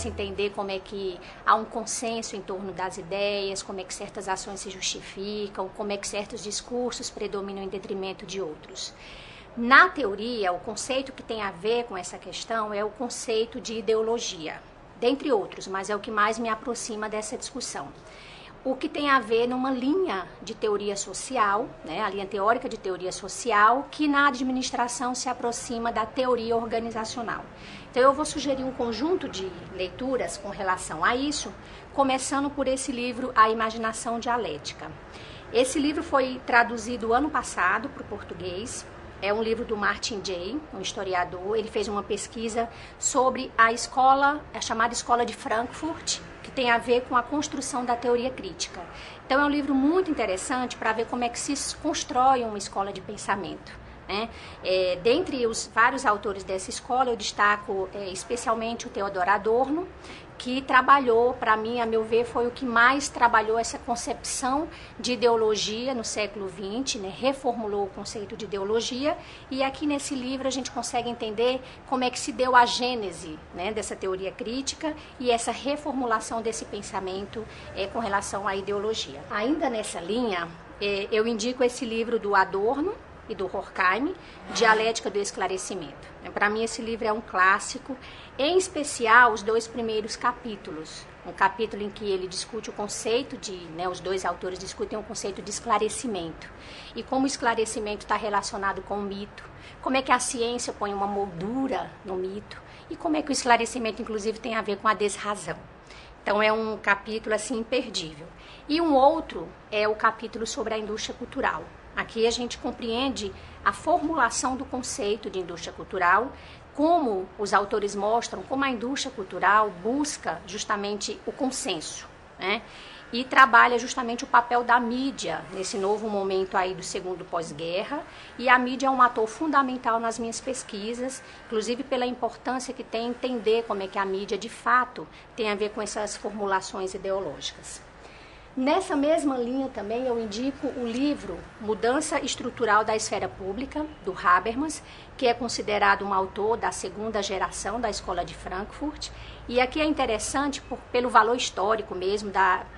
começa a entender como é que há um consenso em torno das ideias, como é que certas ações se justificam, como é que certos discursos predominam em detrimento de outros. Na teoria, o conceito que tem a ver com essa questão é o conceito de ideologia, dentre outros, mas é o que mais me aproxima dessa discussão. O que tem a ver numa linha de teoria social, né, a linha teórica de teoria social, que na administração se aproxima da teoria organizacional. Então eu vou sugerir um conjunto de leituras com relação a isso, começando por esse livro, A Imaginação Dialética. Esse livro foi traduzido ano passado para o português. É um livro do Martin Jay, um historiador. Ele fez uma pesquisa sobre a escola, a chamada Escola de Frankfurt, que tem a ver com a construção da teoria crítica. Então é um livro muito interessante para ver como é que se constrói uma escola de pensamento, né? Dentre os vários autores dessa escola, eu destaco especialmente o Theodor Adorno, que trabalhou, para mim, a meu ver, foi o que mais trabalhou essa concepção de ideologia no século XX, né? Reformulou o conceito de ideologia, e aqui nesse livro a gente consegue entender como é que se deu a gênese, né, dessa teoria crítica e essa reformulação desse pensamento com relação à ideologia. Ainda nessa linha, eu indico esse livro do Adorno e do Horkheim, Dialética do Esclarecimento. Para mim, esse livro é um clássico, em especial os 2 primeiros capítulos. Um capítulo em que ele discute o conceito de, né, os 2 autores discutem o conceito de esclarecimento. E como o esclarecimento está relacionado com o mito, como é que a ciência põe uma moldura no mito, e como é que o esclarecimento, inclusive, tem a ver com a desrazão. Então, é um capítulo, assim, imperdível. E um outro é o capítulo sobre a indústria cultural. Aqui a gente compreende a formulação do conceito de indústria cultural, como os autores mostram, como a indústria cultural busca justamente o consenso, né? E trabalha justamente o papel da mídia nesse novo momento aí do segundo pós-guerra. E a mídia é um ator fundamental nas minhas pesquisas, inclusive pela importância que tem entender como é que a mídia de fato tem a ver com essas formulações ideológicas. Nessa mesma linha também eu indico o livro Mudança Estrutural da Esfera Pública, do Habermas, que é considerado um autor da 2ª geração da Escola de Frankfurt. E aqui é interessante pelo valor histórico mesmo,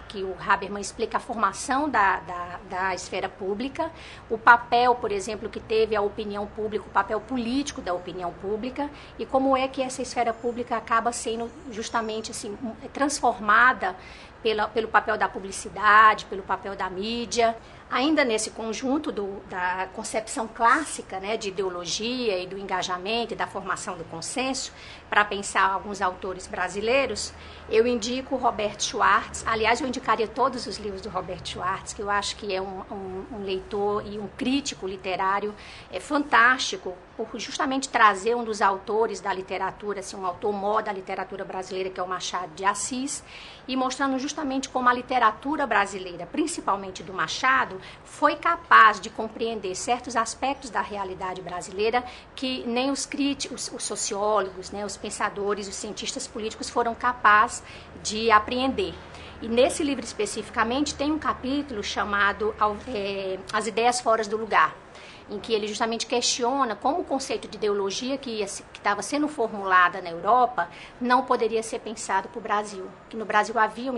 que o Habermas explica a formação da esfera pública, o papel, por exemplo, que teve a opinião pública, o papel político da opinião pública, e como é que essa esfera pública acaba sendo justamente assim, transformada pelo papel da publicidade, pelo papel da mídia. Ainda nesse conjunto da concepção clássica, né, de ideologia e do engajamento e da formação do consenso, para pensar alguns autores brasileiros, eu indico o Robert Schwartz. Aliás, eu indicaria todos os livros do Robert Schwartz, que eu acho que é um leitor e um crítico literário fantástico, por justamente trazer um dos autores da literatura, assim, um autor maior da literatura brasileira, que é o Machado de Assis, e mostrando justamente como a literatura brasileira, principalmente do Machado, foi capaz de compreender certos aspectos da realidade brasileira que nem os críticos, os sociólogos, né, os pensadores, os cientistas políticos foram capazes de apreender. E nesse livro especificamente tem um capítulo chamado As Ideias Fora do Lugar, em que ele justamente questiona como o conceito de ideologia que estava sendo formulada na Europa não poderia ser pensado para o Brasil. Que no Brasil havia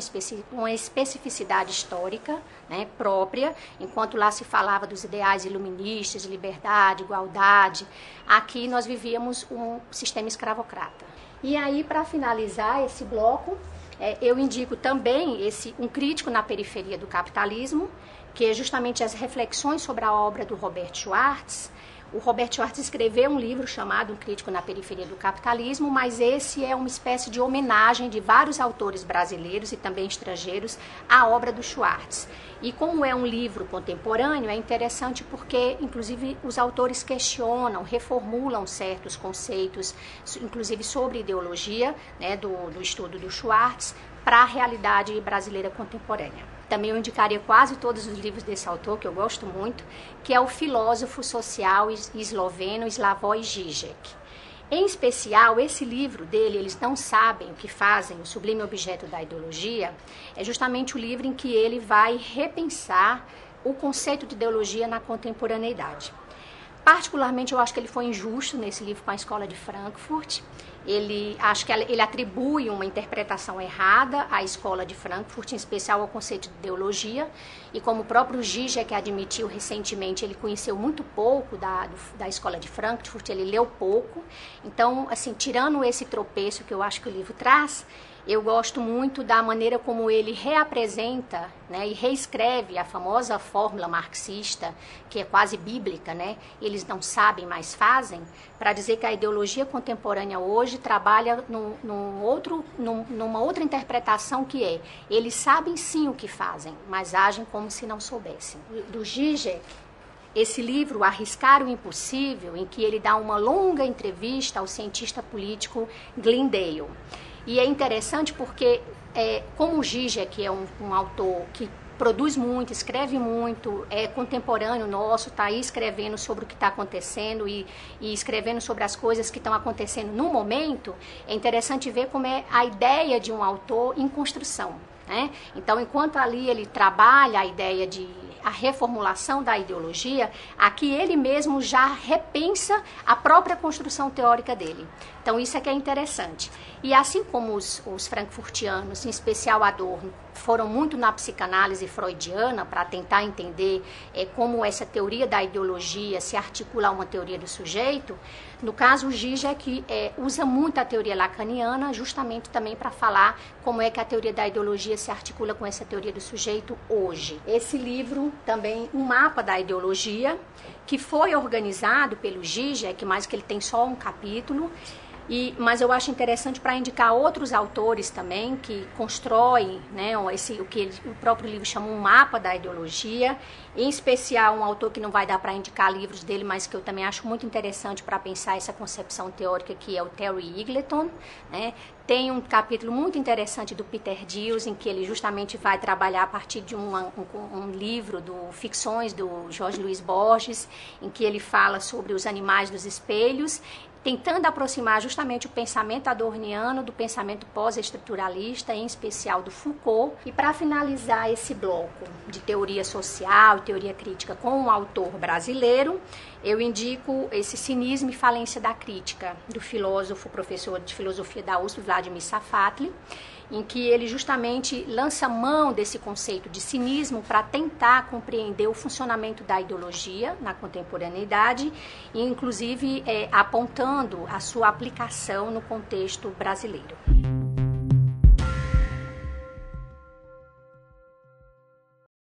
uma especificidade histórica, né, própria, enquanto lá se falava dos ideais iluministas, de liberdade, igualdade, aqui nós vivíamos um sistema escravocrata. E aí, para finalizar esse bloco, eu indico também um crítico na periferia do capitalismo, que é justamente as reflexões sobre a obra do Robert Schwartz. O Robert Schwartz escreveu um livro chamado Um Crítico na Periferia do Capitalismo, mas esse é uma espécie de homenagem de vários autores brasileiros e também estrangeiros à obra do Schwartz. E como é um livro contemporâneo, é interessante porque, inclusive, os autores questionam, reformulam certos conceitos, inclusive sobre ideologia, né, do estudo do Schwartz, para a realidade brasileira contemporânea. Também eu indicaria quase todos os livros desse autor, que eu gosto muito, que é o filósofo social esloveno Slavoj Žižek. Em especial, esse livro dele, Eles Não Sabem o que Fazem, o Sublime Objeto da Ideologia, é justamente o livro em que ele vai repensar o conceito de ideologia na contemporaneidade. Particularmente, eu acho que ele foi injusto nesse livro com a Escola de Frankfurt. Acho que ele atribui uma interpretação errada à Escola de Frankfurt, em especial ao conceito de ideologia. E como o próprio Zizek admitiu recentemente, ele conheceu muito pouco da Escola de Frankfurt, ele leu pouco. Então, assim, tirando esse tropeço que eu acho que o livro traz, eu gosto muito da maneira como ele reapresenta, né, e reescreve a famosa fórmula marxista, que é quase bíblica, né? Eles não sabem, mas fazem, para dizer que a ideologia contemporânea hoje trabalha numa outra interpretação que é, eles sabem sim o que fazem, mas agem como se não soubessem. Do Zizek, esse livro, Arriscar o Impossível, em que ele dá uma longa entrevista ao cientista político Glendale. E é interessante porque, como o Zizek é um autor que produz muito, escreve muito, é contemporâneo nosso, está aí escrevendo sobre o que está acontecendo e escrevendo sobre as coisas que estão acontecendo no momento, é interessante ver como é a ideia de um autor em construção, né? Então, enquanto ali ele trabalha a ideia de a reformulação da ideologia, aqui ele mesmo já repensa a própria construção teórica dele. Então, isso é que é interessante. E assim como os frankfurtianos, em especial Adorno, foram muito na psicanálise freudiana para tentar entender como essa teoria da ideologia se articula a uma teoria do sujeito, no caso o Zizek usa muito a teoria lacaniana justamente também para falar como é que a teoria da ideologia se articula com essa teoria do sujeito hoje. Esse livro também, um mapa da ideologia, que foi organizado pelo Zizek, mas que ele tem só um capítulo, mas eu acho interessante para indicar outros autores também que constroem, né, o que o próprio livro chama um mapa da ideologia, em especial um autor que não vai dar para indicar livros dele, mas que eu também acho muito interessante para pensar essa concepção teórica, que é o Terry Eagleton, né? Tem um capítulo muito interessante do Peter Diels, em que ele justamente vai trabalhar a partir de um livro do Ficções do Jorge Luiz Borges, em que ele fala sobre os animais dos espelhos, tentando aproximar justamente o pensamento adorniano do pensamento pós-estruturalista, em especial do Foucault. E para finalizar esse bloco de teoria social e teoria crítica com um autor brasileiro, eu indico esse Cinismo e Falência da Crítica, do filósofo, professor de filosofia da USP, Vladimir Safatli, em que ele justamente lança mão desse conceito de cinismo para tentar compreender o funcionamento da ideologia na contemporaneidade e, inclusive, apontando a sua aplicação no contexto brasileiro.